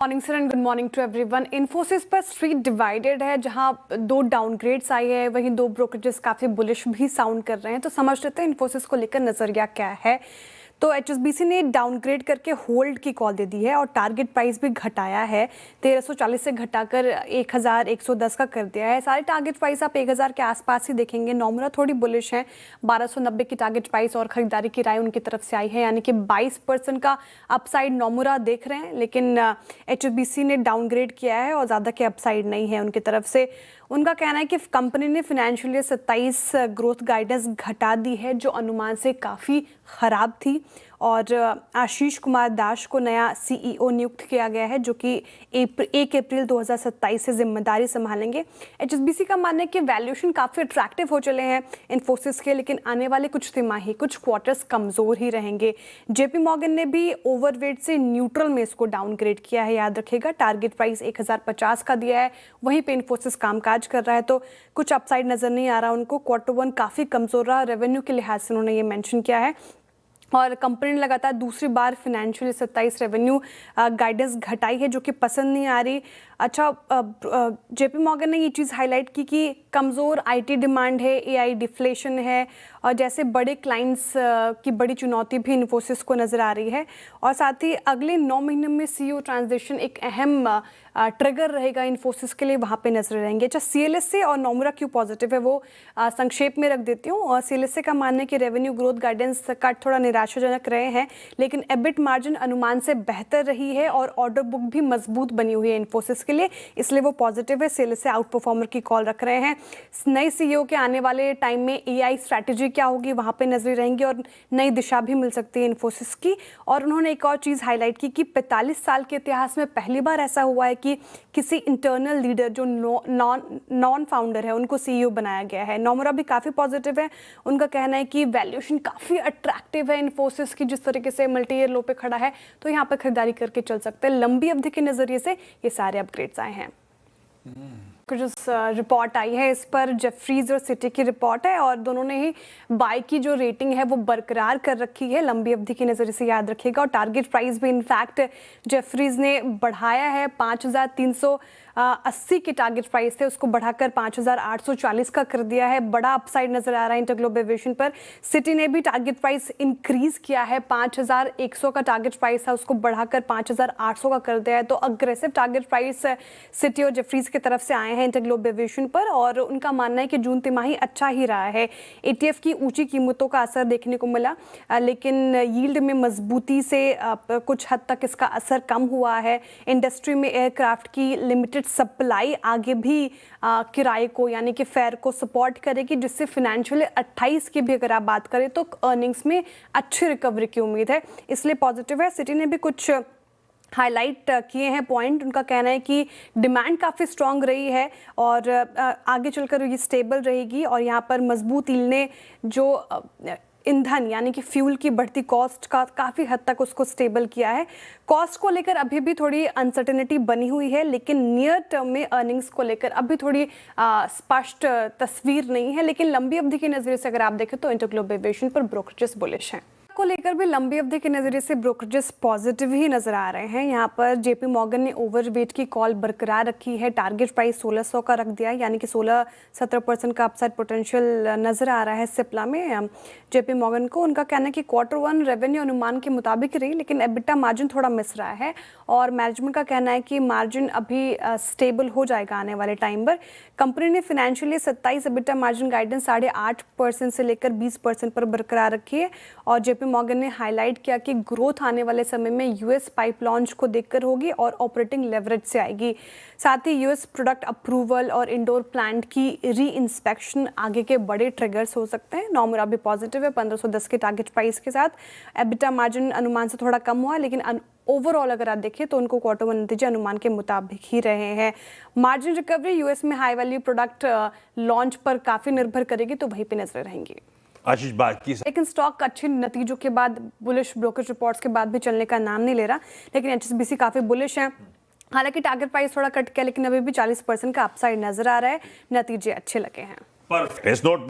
Morning sir and good morning to everyone. Infosys पर street divided है, जहां दो डाउनग्रेड्स आई है, वहीं दो ब्रोकरेजेस काफ़ी बुलिश भी साउंड कर रहे हैं। तो समझ लेते हैं इन्फोसिस को लेकर नज़रिया क्या है। तो एचएसबीसी ने डाउनग्रेड करके होल्ड की कॉल दे दी है और टारगेट प्राइस भी घटाया है, 1340 से घटाकर 1110 का कर दिया है। सारे टारगेट प्राइस आप 1000 के आसपास ही देखेंगे। नोमुरा थोड़ी बुलिश है, 1290 की टारगेट प्राइस और खरीदारी की राय उनकी तरफ से आई है, यानी कि 22% का अपसाइड नोमुरा देख रहे हैं। लेकिन एचएसबीसी ने डाउनग्रेड किया है और ज़्यादा के अपसाइड नहीं है उनकी तरफ से। उनका कहना है कि कंपनी ने फाइनेंशियल ईयर 27 ग्रोथ गाइडेंस घटा दी है, जो अनुमान से काफ़ी ख़राब थी। और आशीष कुमार दास को नया सीईओ नियुक्त किया गया है, जो कि 1 अप्रैल 2027 से जिम्मेदारी संभालेंगे। एचएसबीसी का मानना है कि वैल्यूएशन काफ़ी अट्रैक्टिव हो चले हैं इन्फोसिस के, लेकिन आने वाले कुछ तिमाही, कुछ क्वार्टर्स कमज़ोर ही रहेंगे। जेपी मॉर्गन ने भी ओवरवेट से न्यूट्रल में इसको डाउनग्रेड किया है, याद रखिएगा। टारगेट प्राइस 1050 का दिया है, वहीं पे इन्फोसिस कामकाज कर रहा है, तो कुछ अपसाइड नज़र नहीं आ रहा उनको। Q1 काफ़ी कमज़ोर रहा, रेवेन्यू के लिहाज से उन्होंने ये मेंशन किया है। और कंपनी ने लगातार दूसरी बार फाइनेंशियल 27 रेवेन्यू गाइडेंस घटाई है, जो कि पसंद नहीं आ रही। अच्छा, जेपी मॉर्गन ने ये चीज़ हाईलाइट की कि कमज़ोर आईटी डिमांड है, एआई डिफ्लेशन है, और जैसे बड़े क्लाइंट्स की बड़ी चुनौती भी इन्फोसिस को नज़र आ रही है। और साथ ही अगले 9 महीने में सीईओ ट्रांजिशन एक अहम ट्रिगर रहेगा इन्फोसिस के लिए, वहाँ पे नजर रहेंगे। अच्छा, सीएलएसए और नोमुरा क्यों पॉजिटिव है वो संक्षेप में रख देती हूँ। और सीएलएसए का मानना है कि रेवेन्यू ग्रोथ गाइडेंस कट थोड़ा निराशाजनक रहे हैं, लेकिन एबिट मार्जिन अनुमान से बेहतर रही है और ऑर्डर बुक भी मजबूत बनी हुई है इन्फोसिस के लिए, इसलिए वो पॉजिटिव है। सीएलएसए आउट परफॉर्मर की कॉल रख रहे हैं। नए सीईओ के आने वाले टाइम में एआई स्ट्रैटेजी क्या होगी, वहाँ पे नजरें रहेंगी और नई दिशा भी मिल सकती है इन्फोसिस की। और उन्होंने एक और चीज़ हाईलाइट की कि 45 साल के इतिहास में पहली बार ऐसा हुआ है कि किसी इंटरनल लीडर जो नॉन फाउंडर है उनको सीईओ बनाया गया है। नोमुरा भी काफ़ी पॉजिटिव है। उनका कहना है कि वैल्यूएशन काफ़ी अट्रैक्टिव है इन्फोसिस की, जिस तरीके से मल्टी ईयर लो पे खड़ा है, तो यहाँ पर खरीदारी करके चल सकते हैं। लंबी अवधि के नज़रिए से ये सारे अपग्रेड्स आए हैं। कुछ रिपोर्ट आई है इस पर, जेफरीज और सिटी की रिपोर्ट है, और दोनों ने ही बाय की जो रेटिंग है वो बरकरार कर रखी है लंबी अवधि की नज़र से, याद रखिएगा। और टारगेट प्राइस भी इनफैक्ट जेफरीज ने बढ़ाया है, 5380 की टारगेट प्राइस थे, उसको बढ़ाकर 5840 का कर दिया है। बड़ा अपसाइड नजर आ रहा है इंटरग्लोब एविएशन पर। सिटी ने भी टारगेट प्राइस इंक्रीज किया है, 5100 का टारगेट प्राइस था, उसको बढ़ाकर 5800 का कर दिया है। तो अग्रेसिव टारगेट प्राइस सिटी और जेफरीज की तरफ से आए हैं इंटरग्लोब एविएशन पर, और उनका मानना है कि जून तिमाही अच्छा ही रहा है। एटीएफ की ऊंची कीमतों का असर देखने को मिला, लेकिन यील्ड में मजबूती से कुछ हद तक इसका असर कम हुआ है। इंडस्ट्री में एयरक्राफ्ट की लिमिटेड सप्लाई आगे भी किराए को, यानी कि फेयर को सपोर्ट करेगी, जिससे फाइनेंशियल 28 की भी अगर आप बात करें तो अर्निंग्स में अच्छी रिकवरी की उम्मीद है, इसलिए पॉजिटिव है। सिटी ने भी कुछ हाईलाइट किए हैं पॉइंट। उनका कहना है कि डिमांड काफ़ी स्ट्रॉन्ग रही है और आगे चलकर ये स्टेबल रहेगी, और यहाँ पर मजबूत यील्ड ने जो ईंधन यानी कि फ्यूल की बढ़ती कॉस्ट का काफ़ी हद तक उसको स्टेबल किया है। कॉस्ट को लेकर अभी भी थोड़ी अनसर्टेनिटी बनी हुई है, लेकिन नियर टर्म में अर्निंग्स को लेकर अभी थोड़ी स्पष्ट तस्वीर नहीं है। लेकिन लंबी अवधि के नज़रिए से अगर आप देखें तो इंटरग्लोब एविएशन पर ब्रोकरेजेस बुलिश हैं। को लेकर भी लंबी अवधि के नज़रिए से ब्रोकरेजेस पॉजिटिव ही नजर आ रहे हैं। यहाँ पर जेपी मॉर्गन ने ओवरवेट की कॉल बरकरार रखी है, टारगेट प्राइस 1600 का रख दिया है, यानी कि 16-17% का अपसाइड पोटेंशियल नजर आ रहा है सिप्ला में जेपी मॉर्गन को। उनका कहना है कि Q1 रेवेन्यू अनुमान के मुताबिक रही, लेकिन एबिटा मार्जिन थोड़ा मिस रहा है, और मैनेजमेंट का कहना है कि मार्जिन अभी स्टेबल हो जाएगा आने वाले टाइम पर। कंपनी ने financial year 27 EBITDA margin guidance 8.5% से लेकर 20% पर बरकरार रखी है। और जेपी मॉर्गन ने हाईलाइट किया कि ग्रोथ आने वाले समय में यूएस पाइप लॉन्च को देखकर होगी और ऑपरेटिंग लेवरेज से आएगी। साथ ही यूएस प्रोडक्ट अप्रूवल और इंडोर प्लांट की री इंस्पेक्शन आगे के बड़े ट्रिगर्स हो सकते हैं। नोमुरा भी पॉजिटिव है 1510 के टारगेट प्राइस के साथ। एबिटा मार्जिन अनुमान से थोड़ा कम हुआ, लेकिन ओवरऑल अगर आप देखें तो उनको Q1 नतीजे अनुमान के मुताबिक ही रहे हैं। मार्जिन रिकवरी यूएस में हाई वैल्यू प्रोडक्ट लॉन्च पर काफ़ी निर्भर करेगी, तो वहीं पर नजरें रहेंगी। आशीष बाकी लेकिन स्टॉक अच्छे नतीजों के बाद, बुलिश ब्रोकरेज रिपोर्ट्स के बाद भी चलने का नाम नहीं ले रहा, लेकिन एचएसबीसी काफ़ी बुलिश है। हालांकि टारगेट प्राइस थोड़ा कट किया, लेकिन अभी भी 40% का अपसाइड नजर आ रहा है, नतीजे अच्छे लगे हैं। पर इस नोट